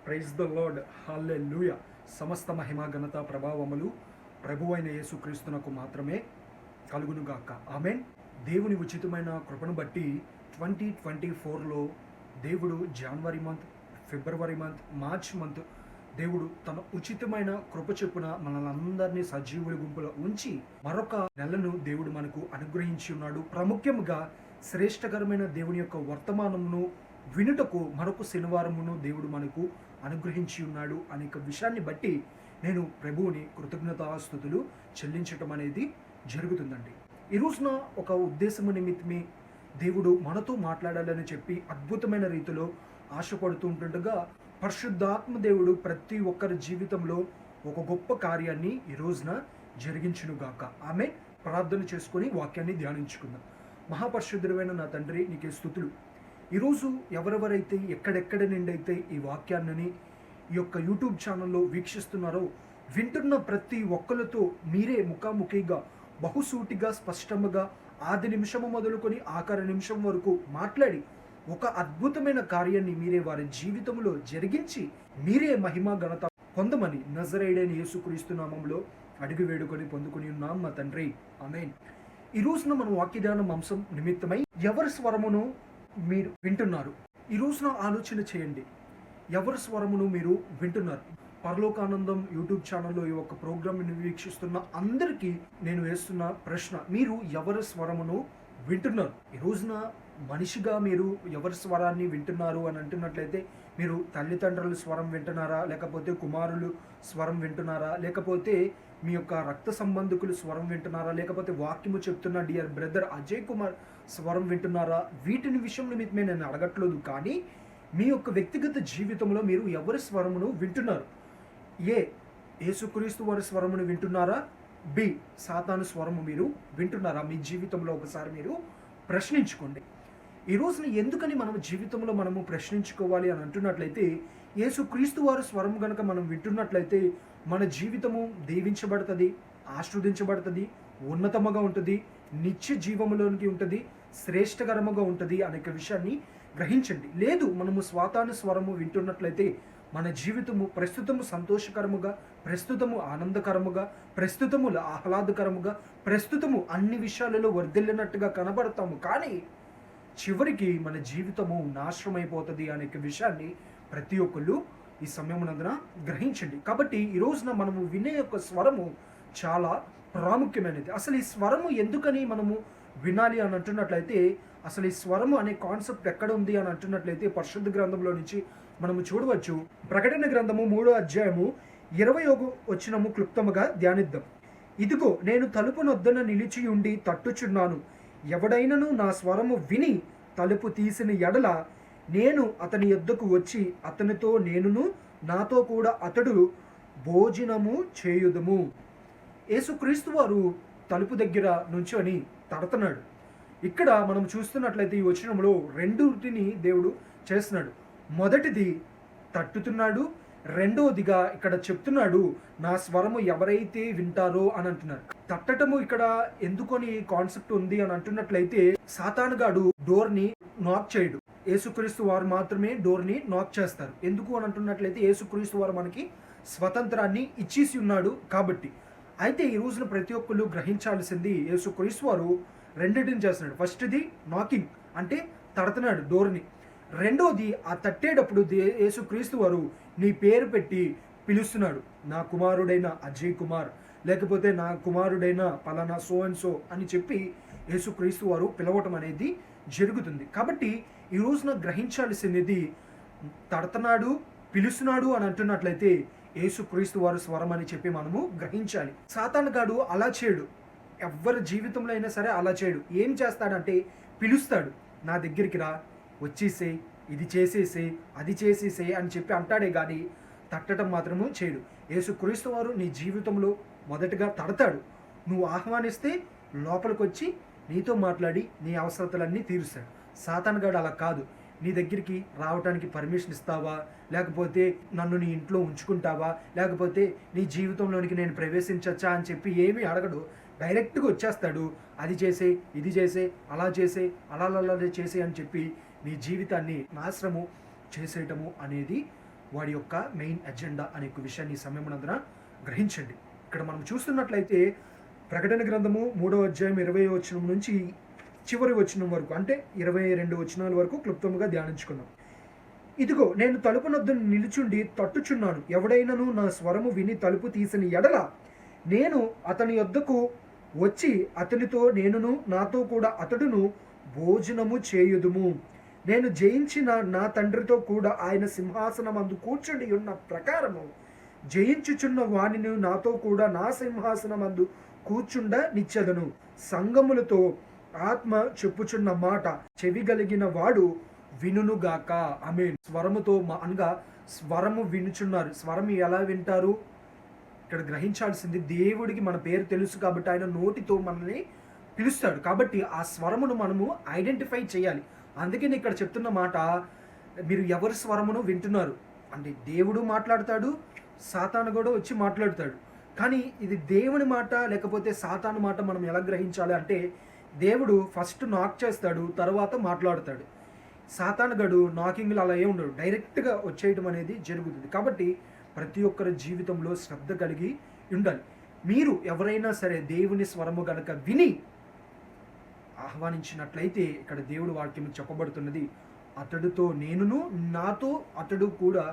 Praise the lord. హల్లెలూయా. సమస్త మహిమ ఘనత ప్రభావములు ప్రభువైన యేసుక్రీస్తునకు మాత్రమే కలుగునుగాక. ఆమేన్. దేవుని ఉచితమైన కృపను బట్టి 2024లో దేవుడు జనవరి మంత్, ఫిబ్రవరి మంత్, మార్చ్ మంత్ దేవుడు తన ఉచితమైన కృప చొప్పున మనల్ని సజీవుల గుంపులో ఉంచి మరొక నెలను దేవుడు మనకు అనుగ్రహించి ఉన్నాడు. ప్రాముఖ్యంగా శ్రేష్టకరమైన దేవుని యొక్క వర్తమానమును వినుటకు మరొక శనివారమును దేవుడు మనకు అనుగ్రహించి ఉన్నాడు అనేక విషయాన్ని బట్టి నేను ప్రభువుని కృతజ్ఞతాస్తుతులు చెల్లించటం అనేది జరుగుతుందండి. ఈ రోజున ఒక ఉద్దేశము నిమిత్తమే దేవుడు మనతో మాట్లాడాలని చెప్పి అద్భుతమైన రీతిలో ఆశపడుతూ ఉంటుండగా పరిశుద్ధాత్మ దేవుడు ప్రతి ఒక్కరి జీవితంలో ఒక గొప్ప కార్యాన్ని ఈ రోజున జరిగించునుగాక. ఆమె ప్రార్థన చేసుకొని వాక్యాన్ని ధ్యానించుకుందాం. మహాపరిశుద్ధుడైన నా తండ్రి, నీకే స్తుతులు. ఈరోజు ఎవరెవరైతే ఎక్కడెక్కడ నుండి అయితే ఈ వాక్యాన్ని ఈ యొక్క యూట్యూబ్ ఛానల్లో వీక్షిస్తున్నారో, వింటున్న ప్రతి ఒక్కరితో మీరే ముఖాముఖిగా బహుసూటిగా స్పష్టంగా ఆది నిమిషము మొదలుకొని ఆఖరి నిమిషం వరకు మాట్లాడి ఒక అద్భుతమైన కార్యాన్ని మీరే వారి జీవితంలో జరిగించి మీరే మహిమ ఘనత పొందమని నజరేయుడైన యేసుక్రీస్తు నామములో అడిగి వేడుకొని పొందుకొని ఉన్నాం మా తండ్రి. ఆమేన్. ఈ రోజున మన వాక్యదానం అంశం నిమిత్తమై ఎవరి స్వరమును మీరు వింటున్నారు? ఈ రోజున ఆలోచన చేయండి. ఎవరి స్వరమును మీరు వింటున్నారు? పరలోకానందం యూట్యూబ్ ఛానల్లో ఈ యొక్క ప్రోగ్రామ్ని వీక్షిస్తున్న అందరికీ నేను వేస్తున్న ప్రశ్న, మీరు ఎవరి స్వరమును వింటున్నారు? ఈ రోజున మనిషిగా మీరు ఎవరి స్వరాన్ని వింటున్నారు అని అంటున్నట్లయితే, మీరు తల్లిదండ్రుల స్వరం వింటున్నారా, లేకపోతే కుమారులు స్వరం వింటున్నారా, లేకపోతే మీ యొక్క రక్త సంబంధికులు స్వరం వింటున్నారా, లేకపోతే వాక్యము చెప్తున్న డియర్ బ్రదర్ అజయ్ కుమార్ స్వరం వింటున్నారా? వీటిని విషయం నిమిత్తమే నేను అడగట్లేదు, కానీ మీ యొక్క వ్యక్తిగత జీవితంలో మీరు ఎవరి స్వరమును వింటున్నారు? ఏ యేసుక్రీస్తు వారి స్వరమును వింటున్నారా? బి సాతాను స్వరము మీరు వింటున్నారా? మీ జీవితంలో ఒకసారి మీరు ప్రశ్నించుకోండి. ఈ రోజున ఎందుకని మనం జీవితంలో మనము ప్రశ్నించుకోవాలి అని అంటున్నట్లయితే, యేసుక్రీస్తు వారి స్వరం కనుక మనం వింటున్నట్లయితే మన జీవితము దీవించబడుతుంది, ఆశీర్వదించబడుతుంది, ఉన్నతముగా ఉంటుంది, నిత్య జీవములోనికి ఉంటుంది, శ్రేష్టకరముగా ఉంటుంది అనేక విషయాన్ని గ్రహించండి. లేదు, మనము సాతాను స్వరము వింటున్నట్లయితే మన జీవితము ప్రస్తుతము సంతోషకరముగా, ప్రస్తుతము ఆనందకరముగా, ప్రస్తుతము ఆహ్లాదకరముగా, ప్రస్తుతము అన్ని విషయాలలో వర్ధిల్లినట్టుగా కనబడతాము, కానీ చివరికి మన జీవితము నాశనమైపోతుంది అనేక విషయాన్ని ప్రతి ఒక్కళ్ళు ఈ సమయమునందున గ్రహించండి. కాబట్టి ఈ రోజున మనము వినే యొక్క స్వరము చాలా ప్రాముఖ్యమైనది. అసలు ఈ స్వరము ఎందుకని మనము వినాలి అని అంటున్నట్లయితే, అసలు ఈ స్వరము అనే కాన్సెప్ట్ ఎక్కడ ఉంది అని అంటున్నట్లయితే పరిశుద్ధ గ్రంథంలో నుంచి మనము చూడవచ్చు. ప్రకటన గ్రంథము 3వ అధ్యాయము 21వ వచనము క్లుప్తముగా ధ్యానిద్దాం. ఇదిగో, నేను తలుపు నొద్దన నిలిచి ఉండి తట్టుచున్నాను. ఎవడైనను నా స్వరము విని తలుపు తీసిన ఎడల నేను అతని యొద్దకు వచ్చి అతనితో నేనును నాతో కూడా అతడు భోజనము చేయుదుము. యేసుక్రీస్తు వారు తలుపు దగ్గర నుంచొని తడుతున్నాడు. ఇక్కడ మనం చూస్తున్నట్లయితే ఈ వచనంలో రెండుటిని దేవుడు చేస్తున్నాడు. మొదటిది తట్టుతున్నాడు, రెండోదిగా ఇక్కడ చెప్తున్నాడు నా స్వరము ఎవరైతే వింటారో అని అంటున్నారు. తట్టటము ఇక్కడ ఎందుకొని కాన్సెప్ట్ ఉంది అని అంటున్నట్లయితే, సాతానుగాడు డోర్ని నాక్ చేయడు, యేసుక్రీస్తు వారు మాత్రమే డోర్ని నాక్ చేస్తారు. ఎందుకు అని అంటున్నట్లయితే, యేసుక్రీస్తు వారు మనకి స్వతంత్రాన్ని ఇచ్చేసి ఉన్నాడు కాబట్టి. అయితే ఈ రోజున ప్రతి ఒక్కరు గ్రహించాల్సింది, యేసుక్రీస్తు వారు రెండింటిని చేస్తున్నాడు. ఫస్ట్ది నాకింగ్, అంటే తడుతున్నాడు డోర్ని. రెండోది ఆ తట్టేటప్పుడు యేసుక్రీస్తు వారు నీ పేరు పెట్టి పిలుస్తున్నాడు. నా కుమారుడైన అజయ్ కుమార్, లేకపోతే నా కుమారుడైన పలానా సో అండ్ సో అని చెప్పి యేసుక్రీస్తు వారు పిలవటం అనేది జరుగుతుంది. కాబట్టి ఈ రోజున గ్రహించాల్సినది, తడుతున్నాడు, పిలుస్తున్నాడు అని అంటున్నట్లయితే యేసుక్రీస్తు వారు స్వరం అని చెప్పి మనము గ్రహించాలి. సాతానుగాడు అలా చేయడు, ఎవరి జీవితంలో అయినా సరే అలా చేయడు. ఏం చేస్తాడంటే పిలుస్తాడు, నా దగ్గరికి రా, వచ్చేసే, ఇది చేసేసే, అది చేసేసే అని చెప్పి అంటాడే కానీ తట్టడం మాత్రము చేయడు. యేసుక్రీస్తు వారు నీ జీవితంలో మొదటగా తడతాడు. నువ్వు ఆహ్వానిస్తే లోపలికి వచ్చి నీతో మాట్లాడి నీ అవసరతలన్నీ తీరుస్తాడు. సాతానుగాడు అలా కాదు. నీ దగ్గరికి రావడానికి పర్మిషన్ ఇస్తావా, లేకపోతే నన్ను నీ ఇంట్లో ఉంచుకుంటావా, లేకపోతే నీ జీవితంలోనికి నేను ప్రవేశించచ్చా అని చెప్పి ఏమీ అడగడు. డైరెక్ట్గా వచ్చేస్తాడు. అది చేసే, ఇది చేసే, అలా చేసే, అలా చేసే అని చెప్పి నీ జీవితాన్ని నాశనము చేసేయటము అనేది వాడి యొక్క మెయిన్ ఎజెండా అనే విషయాన్ని ఈ సమయమునందున గ్రహించండి. ఇక్కడ మనం చూస్తున్నట్లయితే ప్రకటన గ్రంథము 3వ అధ్యాయం 20వ వచనం నుంచి చివరి వచనం వరకు, అంటే 22 వచనాల వరకు క్లుప్తంగా ధ్యానించుకుందాం. ఇదిగో నేను తలుపు నొద్ద నిలుచుండి తట్టుచున్నాను. ఎవడైనను నా స్వరము విని తలుపు తీసిన ఎడల నేను అతని యొద్దకు వచ్చి అతనితో నేనును నాతో కూడా అతడును భోజనము చేయుదుము. నేను జయించిన నా తండ్రితో కూడా ఆయన సింహాసనమందు కూర్చుండి ఉన్న ప్రకారము జయించుచున్న వానిని నాతో కూడా నా సింహాసనమందు కూర్చుండ నిచ్చెదను. సంగములతో ఆత్మ చెప్పుచున్న మాట చెవి కలిగిన వాడు వినుగాక. ఆమేన్. స్వరముతో అనగా స్వరము వినుచున్నారు. స్వరం ఎలా వింటారు? ఇక్కడ గ్రహించాల్సింది, దేవుడికి మన పేరు తెలుసు కాబట్టి ఆయన నోటితో మనల్ని పిలుస్తాడు. కాబట్టి ఆ స్వరమును మనము ఐడెంటిఫై చేయాలి. అందుకని ఇక్కడ చెప్తున్న మాట, మీరు ఎవరి స్వరమును వింటున్నారు అంటే దేవుడు మాట్లాడతాడు, సాతాను కూడా వచ్చి మాట్లాడతాడు. కానీ ఇది దేవుని మాట లేకపోతే సాతాను మాట మనం ఎలా గ్రహించాలి అంటే, దేవుడు ఫస్ట్ నాక్ చేస్తాడు, తర్వాత మాట్లాడతాడు. సాతాను గడు నాకింగ్లు అలా ఏ ఉండడు, డైరెక్ట్గా వచ్చేయడం అనేది జరుగుతుంది. కాబట్టి ప్రతి ఒక్కరి జీవితంలో శ్రద్ధ కలిగి ఉండాలి. మీరు ఎవరైనా సరే దేవుని స్వరము గనక విని ఆహ్వానించినట్లయితే ఇక్కడ దేవుడు వాక్యం చెప్పబడుతున్నది, అతడితో నేనును నాతో అతడు కూడా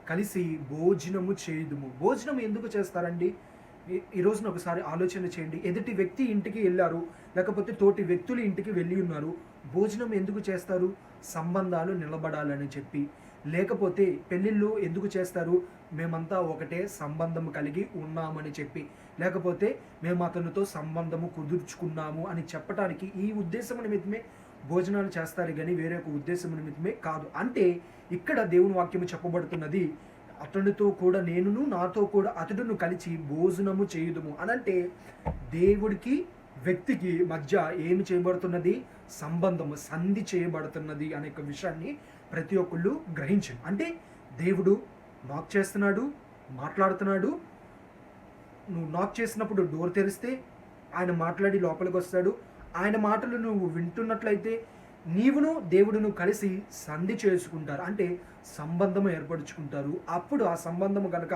కలిసి భోజనము చేయుదుము. భోజనం ఎందుకు చేస్తారండి? ఈ రోజున ఒకసారి ఆలోచన చేయండి. ఎదుటి వ్యక్తి ఇంటికి వెళ్ళారు, లేకపోతే తోటి వ్యక్తులు ఇంటికి వెళ్ళి ఉన్నారు. భోజనం ఎందుకు చేస్తారు? సంబంధాలు నిలబడాలని చెప్పి. లేకపోతే పెళ్ళిళ్ళు ఎందుకు చేస్తారు? మేమంతా ఒకటే సంబంధం కలిగి ఉన్నామని చెప్పి. లేకపోతే మేము అతనితో సంబంధము కుదుర్చుకున్నాము అని చెప్పడానికి ఈ ఉద్దేశం నిమిత్తమే భోజనాలు చేస్తారు, కానీ వేరే ఒక ఉద్దేశం నిమిత్తమే కాదు. అంటే ఇక్కడ దేవుని వాక్యము చెప్పబడుతున్నది, అతనితో కూడా నేనును నాతో కూడా అతడును కలిసి భోజనము చేయుదుము అనంటే దేవుడికి వ్యక్తికి మధ్య ఏమి చేయబడుతున్నది? సంబంధము, సంధి చేయబడుతున్నది అనే విషయాన్ని ప్రతి ఒక్కళ్ళు గ్రహించండి. అంటే దేవుడు నాక్ చేస్తున్నాడు, మాట్లాడుతున్నాడు. నువ్వు నాక్ చేసినప్పుడు డోర్ తెరిస్తే ఆయన మాట్లాడి లోపలికి వస్తాడు. ఆయన మాటలు నువ్వు వింటున్నట్లయితే నీవును దేవుడును కలిసి సంధి చేసుకుంటారు, అంటే సంబంధము ఏర్పరచుకుంటారు. అప్పుడు ఆ సంబంధము కనుక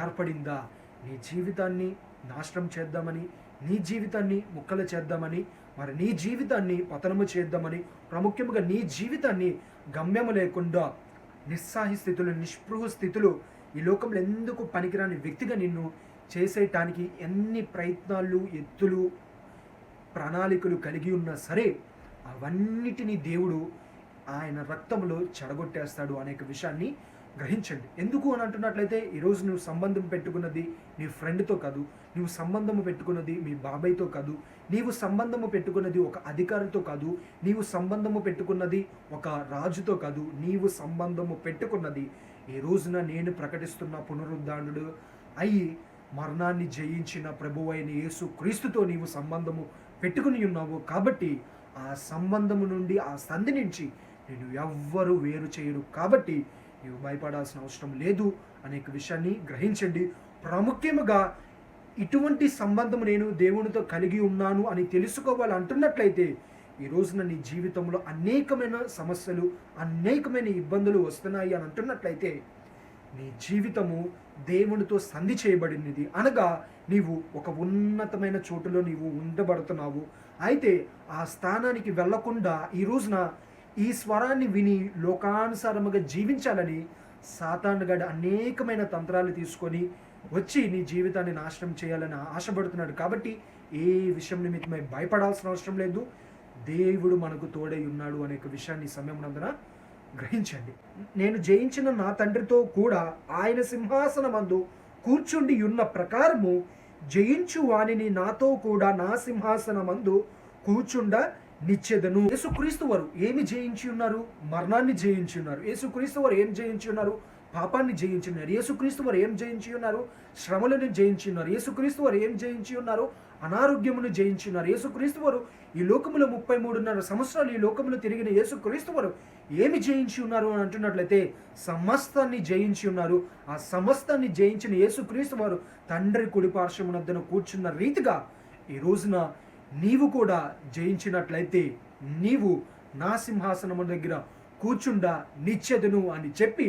ఏర్పడిందా, నీ జీవితాన్ని నాశనం చేద్దామని, నీ జీవితాన్ని ముక్కలు చేద్దామని, మరి నీ జీవితాన్ని పతనము చేద్దామని, ప్రాముఖ్యంగా నీ జీవితాన్ని గమ్యము లేకుండా నిస్సాహి స్థితులు, నిస్పృహ స్థితులు, ఈ లోకంలో ఎందుకు పనికిరాని వ్యక్తిగా నిన్ను చేసేయటానికి ఎన్ని ప్రయత్నాలు, ఎత్తులు, ప్రణాళికలు కలిగి ఉన్నా సరే అవన్నిటినీ దేవుడు ఆయన రక్తంలో చెడగొట్టేస్తాడు అనే విషయాన్ని గ్రహించండి. ఎందుకు అని అంటున్నట్లయితే, ఈరోజు నువ్వు సంబంధం పెట్టుకున్నది నీ ఫ్రెండ్తో కాదు, నువ్వు సంబంధము పెట్టుకున్నది మీ బాబాయ్తో కాదు, నీవు సంబంధము పెట్టుకున్నది ఒక అధికారితో కాదు, నీవు సంబంధము పెట్టుకున్నది ఒక రాజుతో కాదు, నీవు సంబంధము పెట్టుకున్నది ఈ రోజున నేను ప్రకటిస్తున్న పునరుద్ధానుడు అయి మరణాన్ని జయించిన ప్రభువైన యేసు క్రీస్తుతో నీవు సంబంధము పెట్టుకుని ఉన్నావు. కాబట్టి ఆ సంబంధము నుండి, ఆ సంధి నుంచి నేను ఎవ్వరూ వేరు చేయరు. కాబట్టి నీవు భయపడాల్సిన అవసరం లేదు అనే విషయాన్ని గ్రహించండి. ప్రాముఖ్యముగా ఇటువంటి సంబంధము నేను దేవునితో కలిగి ఉన్నాను అని తెలుసుకోవాలంటున్నట్లయితే ఈ రోజున నీ జీవితంలో అనేకమైన సమస్యలు, అనేకమైన ఇబ్బందులు వస్తున్నాయి అని అంటున్నట్లయితే నీ జీవితము దేవునితో సంధి చేయబడినది, అనగా నీవు ఒక ఉన్నతమైన చోటులో నీవు ఉండబడుతున్నావు. అయితే ఆ స్థానానికి వెళ్లకుండా ఈ రోజున ఈ స్వరాన్ని విని లోకానుసారముగా జీవించాలని సాతానుగాడు అనేకమైన తంత్రాలు తీసుకొని వచ్చి నీ జీవితాన్ని నాశనం చేయాలని ఆశపడుతున్నాడు. కాబట్టి ఏ విషయం నిమిత్తమై భయపడాల్సిన అవసరం లేదు. దేవుడు మనకు తోడై ఉన్నాడు అనే విషయాన్ని సమయమునందున గ్రహించండి. నేను జయించిన నా తండ్రితో కూడా ఆయన సింహాసనమందు కూర్చుండి ఉన్న ప్రకారము జయించు వానిని నాతో కూడా నా సింహాసనమందు కూర్చుండ నిచ్చెదను. యేసుక్రీస్తు వారు ఏమి జయించి ఉన్నారు? మరణాన్ని జయించి ఉన్నారు. యేసుక్రీస్తు వారు ఏం జయించి ఉన్నారు? పాపాన్ని జయించి ఉన్నారు. యేసుక్రీస్తు వారు ఏం జయించి ఉన్నారు? శ్రమలను జయించి ఉన్నారు. యేసుక్రీస్తు వారు ఏం జయించి ఉన్నారు? అనారోగ్యమును జయించి ఉన్నారు. యేసుక్రీస్తు వారు ఈ లోకములో 33.5 సంవత్సరాలు ఈ లోకములో తిరిగిన యేసుక్రీస్తు వారు ఏమి జయించి ఉన్నారు అని అంటున్నట్లయితే సమస్తాన్ని జయించి ఉన్నారు. ఆ సమస్తాన్ని జయించిన యేసుక్రీస్తు వారు తండ్రి కుడి పార్శ్వమునొద్దన కూర్చున్న రీతిగా ఈ రోజున నీవు కూడా జయించినట్లయితే నీవు నా సింహాసనము దగ్గర కూర్చుండా నిచ్చెదను అని చెప్పి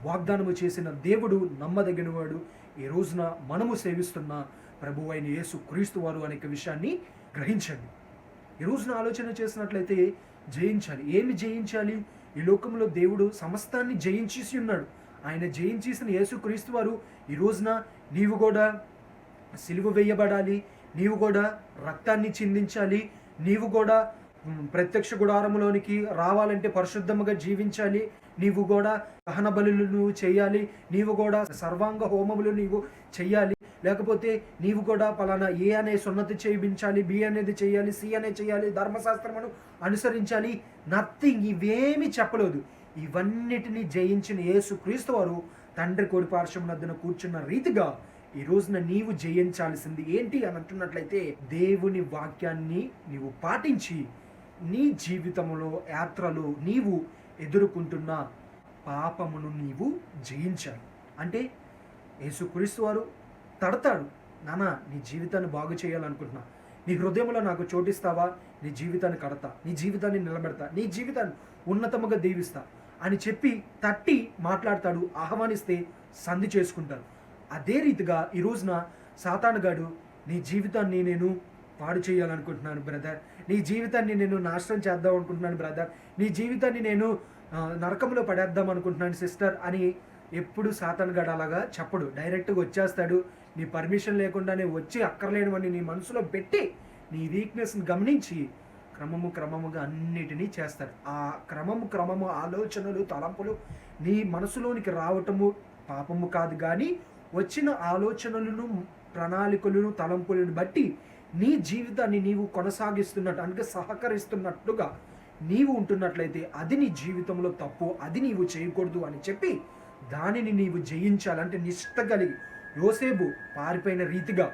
వాగ్దానము చేసిన దేవుడు నమ్మదగినవాడు. ఈ రోజున మనము సేవిస్తున్న ప్రభు అయిన యేసు క్రీస్తు వారు అనే విషయాన్ని గ్రహించండి. ఈ రోజున ఆలోచన చేసినట్లయితే జయించాలి. ఏమి జయించాలి? ఈ లోకంలో దేవుడు సమస్తాన్ని జయించేసి ఉన్నాడు. ఆయన జయించేసిన యేసు క్రీస్తు వారు ఈ రోజున నీవు కూడా సిలువ వేయబడాలి, నీవు కూడా రక్తాన్ని చిందించాలి, నీవు కూడా ప్రత్యక్ష గుడారములోనికి రావాలంటే పరిశుద్ధముగా జీవించాలి, నీవు కూడా దహన బలులు నువ్వు చేయాలి, నీవు కూడా సర్వాంగ హోమములు నీవు చెయ్యాలి, లేకపోతే నీవు కూడా పలానా ఏ అనే సున్నతి చేయించాలి, బి అనేది చేయాలి, సి అనే చేయాలి, ధర్మశాస్త్రమును అనుసరించాలి. నథింగ్, ఇవేమి చెప్పలేదు. ఇవన్నిటినీ జయించిన యేసు క్రీస్తు వారు తండ్రి కుడి పార్శ్వమునొద్దన కూర్చున్న రీతిగా ఈ రోజున నీవు జయించాల్సింది ఏంటి అని అంటున్నట్లయితే దేవుని వాక్యాన్ని నీవు పాటించి నీ జీవితంలో యాత్రలో నీవు ఎదుర్కొంటున్న పాపమును నీవు జయించాలి. అంటే యేసుక్రీస్తు వారు తడతాడు, నానా నీ జీవితాన్ని బాగు చేయాలనుకుంటున్నా, నీ హృదయంలో నాకు చోటిస్తావా, నీ జీవితాన్ని కడతా, నీ జీవితాన్ని నిలబెడతా, నీ జీవితాన్ని ఉన్నతముగా దీవిస్తా అని చెప్పి తట్టి మాట్లాడతాడు. ఆహ్వానిస్తే సంధి చేసుకుంటారు. అదే రీతిగా ఈ రోజున సాతానుగాడు నీ జీవితాన్ని నేను పాడు చేయాలనుకుంటున్నాను బ్రదర్, నీ జీవితాన్ని నేను నాశనం చేద్దాం అనుకుంటున్నాను బ్రదర్, నీ జీవితాన్ని నేను నరకంలో పడేద్దాం అనుకుంటున్నాను సిస్టర్ అని ఎప్పుడు సాతానుగాడు అలాగా చెప్పడు. డైరెక్ట్గా వచ్చేస్తాడు. నీ పర్మిషన్ లేకుండానే వచ్చి అక్కర్లేనివని నీ మనసులో పెట్టి నీ వీక్నెస్ని గమనించి క్రమముగా అన్నిటినీ చేస్తాడు. ఆ క్రమము ఆలోచనలు తలంపులు నీ మనసులోనికి రావటము పాపము కాదు, కానీ వచ్చిన ఆలోచనలను ప్రణాళికలను తలంపులను బట్టి నీ జీవితాన్ని నీవు కొనసాగిస్తున్నట్టు అంటే సహకరిస్తున్నట్టుగా నీవు ఉంటున్నట్లయితే అది నీ జీవితంలో తప్పు, అది నీవు చేయకూడదు అని చెప్పి దానిని నీవు జయించాలంటే నిష్ఠ కలిగి యోసేపు పారిపోయిన రీతిగా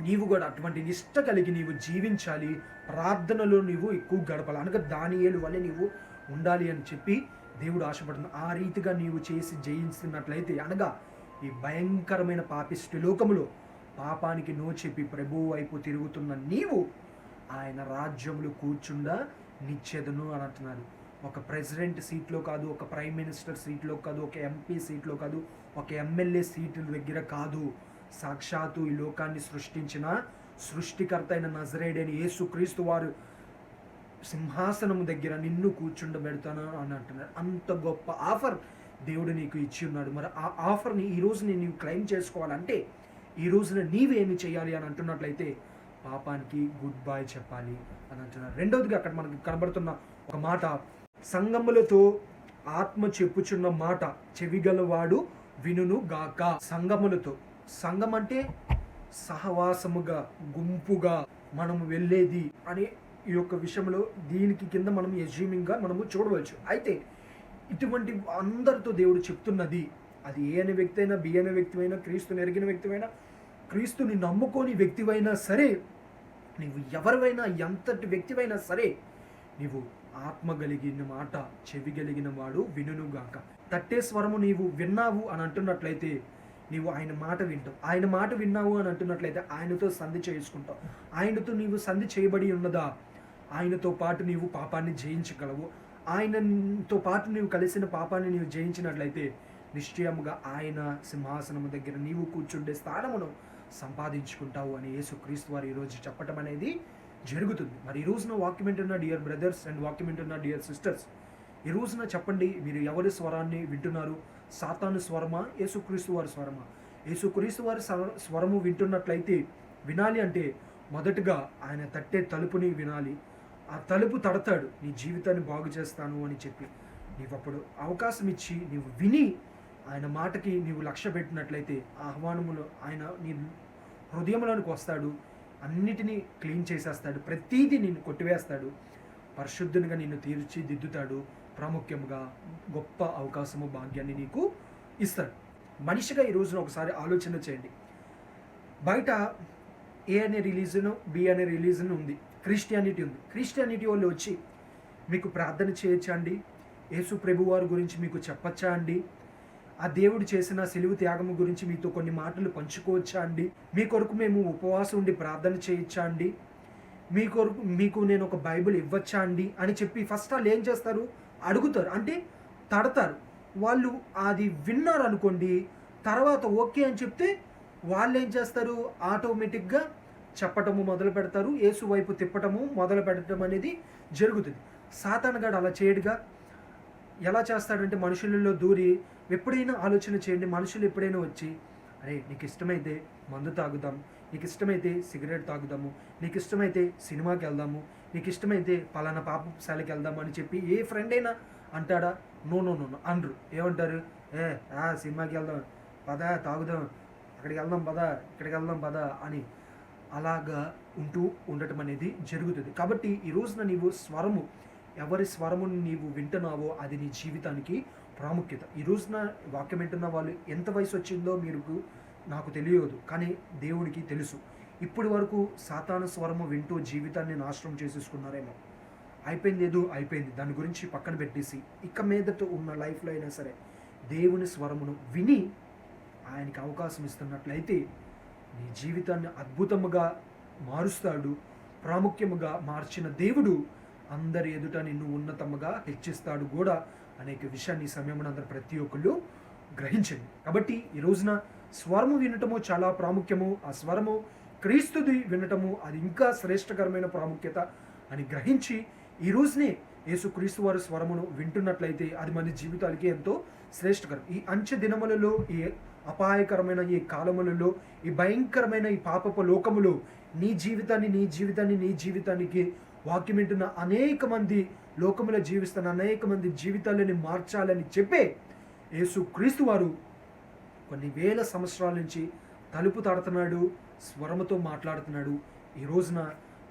నీవు కూడా అటువంటి నిష్ఠ కలిగి నీవు జీవించాలి. ప్రార్థనలో నీవు ఎక్కువ గడపాలి, అనగా దానియేలు వలె నీవు ఉండాలి అని చెప్పి దేవుడు ఆశపడుతుంది. ఆ రీతిగా నీవు చేసి జయించినట్లయితే, అనగా ఈ భయంకరమైన పాపిష్టి లోకములో పాపానికి నో చెప్పి ప్రభువు వైపు తిరుగుతున్న నీవు ఆయన రాజ్యంలో కూర్చుండా నిచ్చెదను అని అంటున్నాడు. ఒక ప్రెసిడెంట్ సీట్లో కాదు, ఒక ప్రైమ్ మినిస్టర్ సీట్లో కాదు, ఒక ఎంపీ సీట్లో కాదు, ఒక ఎమ్మెల్యే సీట్ల దగ్గర కాదు, సాక్షాత్తు ఈ లోకాన్ని సృష్టించిన సృష్టికర్త అయిన నజరేయుడైన యేసుక్రీస్తు వారు సింహాసనం దగ్గర నిన్ను కూర్చుండబెడతాను అని అంటున్నాడు. అంత గొప్ప ఆఫర్ దేవుడు నీకు ఇచ్చి ఉన్నాడు. మరి ఆ ఆఫర్ని ఈ రోజుని నీవు క్లెయిమ్ చేసుకోవాలంటే ఈ రోజున నీవేమి చేయాలి అని అంటున్నట్లయితే పాపానికి గుడ్ బై చెప్పాలి అని అంటున్నారు. రెండవదిగా అక్కడ మనకి కనబడుతున్న ఒక మాట, సంగములతో ఆత్మ చెప్పుచున్న మాట చెవిగలవాడు వినును గాక. సంగములతో, సంఘం అంటే సహవాసముగా గుంపుగా మనము వెళ్ళేది అని ఈ యొక్క విషయంలో దీనికి కింద మనం ఎజ్యూమింగ్గా మనము చూడవచ్చు. అయితే ఇటువంటి అందరితో దేవుడు చెప్తున్నది, అది ఏ అనే వ్యక్తి అయినా, బి అనే వ్యక్తి అయినా, క్రీస్తుని ఎరిగిన వ్యక్తి అయినా, క్రీస్తుని నమ్ముకోని వ్యక్తివైనా సరే, నీవు ఎవరివైనా ఎంతటి వ్యక్తివైనా సరే, నీవు ఆత్మ కలిగిన మాట చెవి కలిగిన వాడు వినుగాక. తట్టే స్వరము నీవు విన్నావు అని అంటున్నట్లయితే నీవు ఆయన మాట వింటావు. ఆయన మాట విన్నావు అని అంటున్నట్లయితే ఆయనతో సంధి చేసుకుంటావు. ఆయనతో నీవు సంధి చేయబడి ఉన్నదా, ఆయనతో పాటు నీవు పాపాన్ని జయించగలవు. ఆయనతో పాటు నీవు కలిసిన పాపాన్ని నీవు జయించినట్లయితే నిశ్చయముగా ఆయన సింహాసనము దగ్గర నీవు కూర్చుండే స్థానమును సంపాదించుకుంటావు అని యేసుక్రీస్తు వారు ఈరోజు చెప్పటం అనేది జరుగుతుంది. మరి ఈ రోజున వాక్యం వింటున్న డియర్ బ్రదర్స్ అండ్ వాక్యం వింటున్న డియర్ సిస్టర్స్, ఈ రోజున చెప్పండి, మీరు ఎవరి స్వరాన్ని వింటున్నారు? సాతాను స్వరమా, యేసుక్రీస్తు వారి స్వరమా? యేసుక్రీస్తు వారి స్వరము వింటున్నట్లయితే, వినాలి అంటే మొదటగా ఆయన తట్టే తలుపుని వినాలి. ఆ తలుపు తడతాడు, నీ జీవితాన్ని బాగు చేస్తాను అని చెప్పి నీవు అప్పుడు అవకాశం ఇచ్చి నీవు విని ఆయన మాటకి నీవు లక్ష్య పెట్టినట్లయితే ఆహ్వానములో ఆయన నీ హృదయంలోనికి వస్తాడు, అన్నిటినీ క్లీన్ చేసేస్తాడు, ప్రతీది నిన్ను కొట్టివేస్తాడు, పరిశుద్ధునిగా నిన్ను తీర్చిదిద్దుతాడు, ప్రాముఖ్యంగా గొప్ప అవకాశము భాగ్యాన్ని నీకు ఇస్తాడు. మనిషిగా ఈ రోజున ఒకసారి ఆలోచన చేయండి. బయట ఏ అనే రిలీజను, బి అనే రిలీజన్ ఉంది, క్రిస్టియానిటీ ఉంది. క్రిస్టియానిటీ వాళ్ళు వచ్చి మీకు ప్రార్థన చేయొచ్చా అండి, యేసు ప్రభు వారి గురించి మీకు చెప్పచ్చా అండి, ఆ దేవుడు చేసిన సిలువ త్యాగము గురించి మీతో కొన్ని మాటలు పంచుకోవచ్చా అండి, మీ కొరకు మేము ఉపవాసం ఉండి ప్రార్థన చేయొచ్చా అండి, మీ కొరకు మీకు నేను ఒక బైబిల్ ఇవ్వచ్చా అండి అని చెప్పి ఫస్ట్ వాళ్ళు ఏం చేస్తారు, అడుగుతారు, అంటే తడతారు. వాళ్ళు అది విన్నారనుకోండి, తర్వాత ఓకే అని చెప్తే వాళ్ళు ఏం చేస్తారు, ఆటోమేటిక్గా చెప్పటము మొదలు పెడతారు, యేసు వైపు తిప్పటము మొదలు పెట్టడం అనేది జరుగుతుంది. సాతానుగాడు అలా చేయడుగా. ఎలా చేస్తాడంటే మనుషులలో దూరి, ఎప్పుడైనా ఆలోచన చేయండి, మనుషులు ఎప్పుడైనా వచ్చి, అరే నీకు ఇష్టమైతే మందు తాగుదాం, నీకు ఇష్టమైతే సిగరెట్ తాగుదాము, నీకు ఇష్టమైతే సినిమాకి వెళ్దాము, నీకు ఇష్టమైతే పలానా పాపశాలకి వెళ్దాము అని చెప్పి ఏ ఫ్రెండ్ అయినా అంటాడా? నో నో నో అనరు. ఏమంటారు? సినిమాకి వెళ్దాం పదా, తాగుదాం, అక్కడికి వెళ్దాం పదా, ఇక్కడికి వెళ్దాం పదా అని అలాగా ఉండటం అనేది జరుగుతుంది. కాబట్టి ఈ రోజున నీవు ఎవరి స్వరమును నీవు వింటున్నావో అది నీ జీవితానికి ప్రాముఖ్యత. ఈ రోజున వాక్యం వింటున్న వాళ్ళు ఎంత వయసు వచ్చిందో నాకు తెలియదు, కానీ దేవునికి తెలుసు. ఇప్పటి వరకు సాతాను స్వరము వింటూ జీవితాన్ని నాశనం చేసేసుకున్నారేమో. అయిపోయింది, దాని గురించి పక్కన పెట్టేసి ఇక మీదట ఉన్న లైఫ్లో అయినా సరే దేవుని స్వరమును విని ఆయనకి అవకాశం ఇస్తున్నట్లయితే నీ జీవితాన్ని అద్భుతముగా మారుస్తాడు. ప్రాముఖ్యముగా మార్చిన దేవుడు అందరి ఎదుట నిన్ను ఉన్నతముగా హెచ్చిస్తాడు కూడా అనేక విషయాన్ని ఈ సమయంలో అందరూ ప్రతి ఒక్కళ్ళు గ్రహించండి. కాబట్టి ఈ రోజున స్వరము వినటము చాలా ప్రాముఖ్యము. ఆ స్వరము క్రీస్తుది వినటము అది ఇంకా శ్రేష్టకరమైన ప్రాముఖ్యత అని గ్రహించి ఈ రోజునే యేసుక్రీస్తు వారి స్వరమును వింటున్నట్లయితే అది మన జీవితాలకి ఎంతో శ్రేష్టకరం. ఈ అంచె దినములలో, ఈ అపాయకరమైన ఈ కాలములలో, ఈ భయంకరమైన ఈ పాపపు లోకములో నీ జీవితానికి వాక్యం వింటున్న అనేక మంది లోకములో జీవిస్తున్న అనేక మంది జీవితాలని మార్చాలని చెప్పే యేసుక్రీస్తు వారు కొన్ని వేల సంవత్సరాల నుంచి తలుపు తడుతున్నాడు, స్వరముతో మాట్లాడుతున్నాడు. ఈ రోజున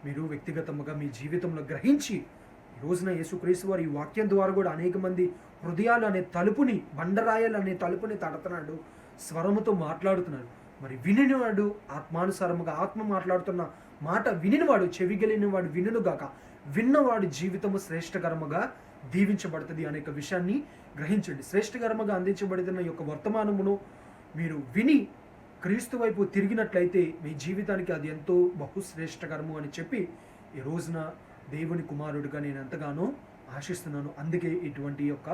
మీరు వ్యక్తిగతంగా మీ జీవితంలో గ్రహించి ఈ రోజున యేసుక్రీస్తు వారు ఈ వాక్యం ద్వారా కూడా అనేక మంది హృదయాలు అనే తలుపుని, బండరాయాలు అనే తలుపుని తడుతున్నాడు, స్వరముతో మాట్లాడుతున్నాడు. మరి వినినవాడు ఆత్మానుసారముగా ఆత్మ మాట్లాడుతున్న మాట వినినవాడు, చెవి గలినవాడు వినుగాక, విన్నవాడి జీవితము శ్రేష్టకరముగా దీవించబడుతుంది అనేక విషయాన్ని గ్రహించండి. శ్రేష్టకరముగా అందించబడుతున్న యొక్క వర్తమానమును మీరు విని క్రీస్తు వైపు తిరిగినట్లయితే మీ జీవితానికి అది ఎంతో బహుశ్రేష్టకరము అని చెప్పి ఈ రోజున దేవుని కుమారుడిగా నేను ఎంతగానో ఆశిస్తున్నాను. అందుకే ఇటువంటి యొక్క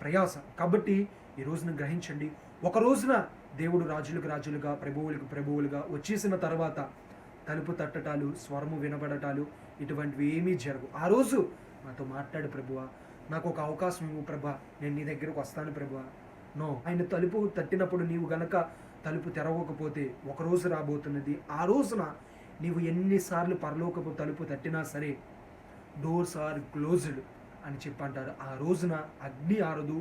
ప్రయాస. కాబట్టి ఈ రోజున గ్రహించండి. ఒక రోజున దేవుడు రాజులుగా ప్రభువులుగా వచ్చేసిన తర్వాత తలుపు తట్టటాలు, స్వరము వినబడటాలు ఇటువంటివి ఏమీ జరగవు. ఆ రోజు నాతో మాట్లాడు ప్రభువా, నాకు ఒక అవకాశం ఇవ్వు ప్రభా, నేను నీ దగ్గరకు వస్తాను ప్రభువా. నో, ఆయన తలుపు తట్టినప్పుడు నీవు గనక తలుపు తెరవకపోతే ఒక రోజు రాబోతున్నది. ఆ రోజున నీవు ఎన్నిసార్లు పరలోకపు తలుపు తట్టినా సరే డోర్స్ ఆర్ క్లోజ్డ్ అని చెప్పంటారు. ఆ రోజున అగ్ని ఆరదు,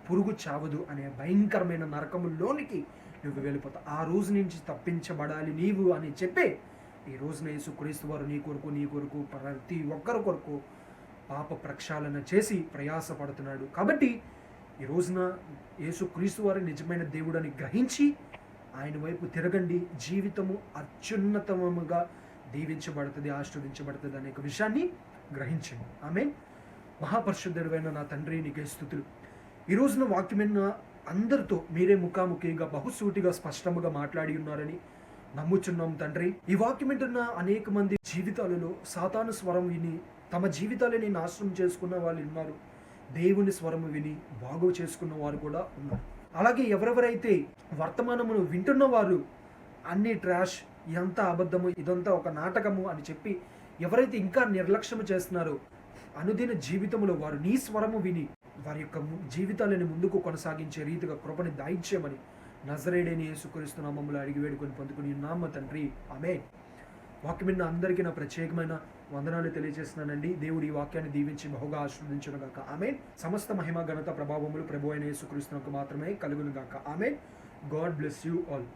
పురుగు చావదు అనే భయంకరమైన నరకములోనికి నువ్వు వెళ్ళిపోతావు. ఆ రోజు నుంచి తప్పించబడాలి నీవు అని చెప్పే ఈ రోజున యేసుక్రీస్తు వారు నీ కొరకు ప్రతి ఒక్కరి కొరకు పాప ప్రక్షాళన చేసి ప్రయాసపడుతున్నాడు. కాబట్టి ఈ రోజున యేసుక్రీస్తు వారి నిజమైన దేవుడని గ్రహించి ఆయన వైపు తిరగండి. జీవితము అత్యున్నతముగా దీవించబడుతుంది, ఆశీర్వదించబడుతుంది అనే విషయాన్ని గ్రహించండి. ఆమేన్. మహాపరిశుద్ధుడైన నా తండ్రి, నీకే స్తుతులు. ఈ రోజున వాక్యమైన అందరితో మీరే ముఖాముఖిగా బహుసూటిగా స్పష్టముగా మాట్లాడి ఉన్నారని నమ్ముచున్నాం తండ్రి. ఈ వాక్యం వింటున్న అనేక మంది జీవితాలలో సాతాను స్వరం విని తమ జీవితాలని నాశనం చేసుకున్న వాళ్ళు ఉన్నారు, దేవుని స్వరము విని బాగు చేసుకున్న వారు కూడా ఉన్నారు. అలాగే ఎవరెవరైతే వర్తమానమును వింటున్న వారు అన్ని ట్రాష్, ఇదంతా అబద్ధము, ఇదంతా ఒక నాటకము అని చెప్పి ఎవరైతే ఇంకా నిర్లక్ష్యము చేస్తున్నారో అనుదిన జీవితంలో వారు నీ స్వరము విని వారి యొక్క జీవితాలను ముందుకు కొనసాగించే రీతిగా కృపని దయచేయమని నజరేయుడైన యేసుక్రీస్తు నామములో అడిగి వేడుకొని పొందుకుని నామ తండ్రి, ఆమేన్. వాక్యం విన్న అందరికీ నా ప్రత్యేకమైన వందనాలు తెలియజేస్తున్నానండి. దేవుడు ఈ వాక్యాన్ని దీవించి బహుగా ఆశీర్వదించునుగాక. ఆమేన్. సమస్త మహిమ ఘనత ప్రభావములు ప్రభు అయిన యేసుక్రీస్తునకు మాత్రమే కలుగునుగాక. ఆమేన్. God bless you all.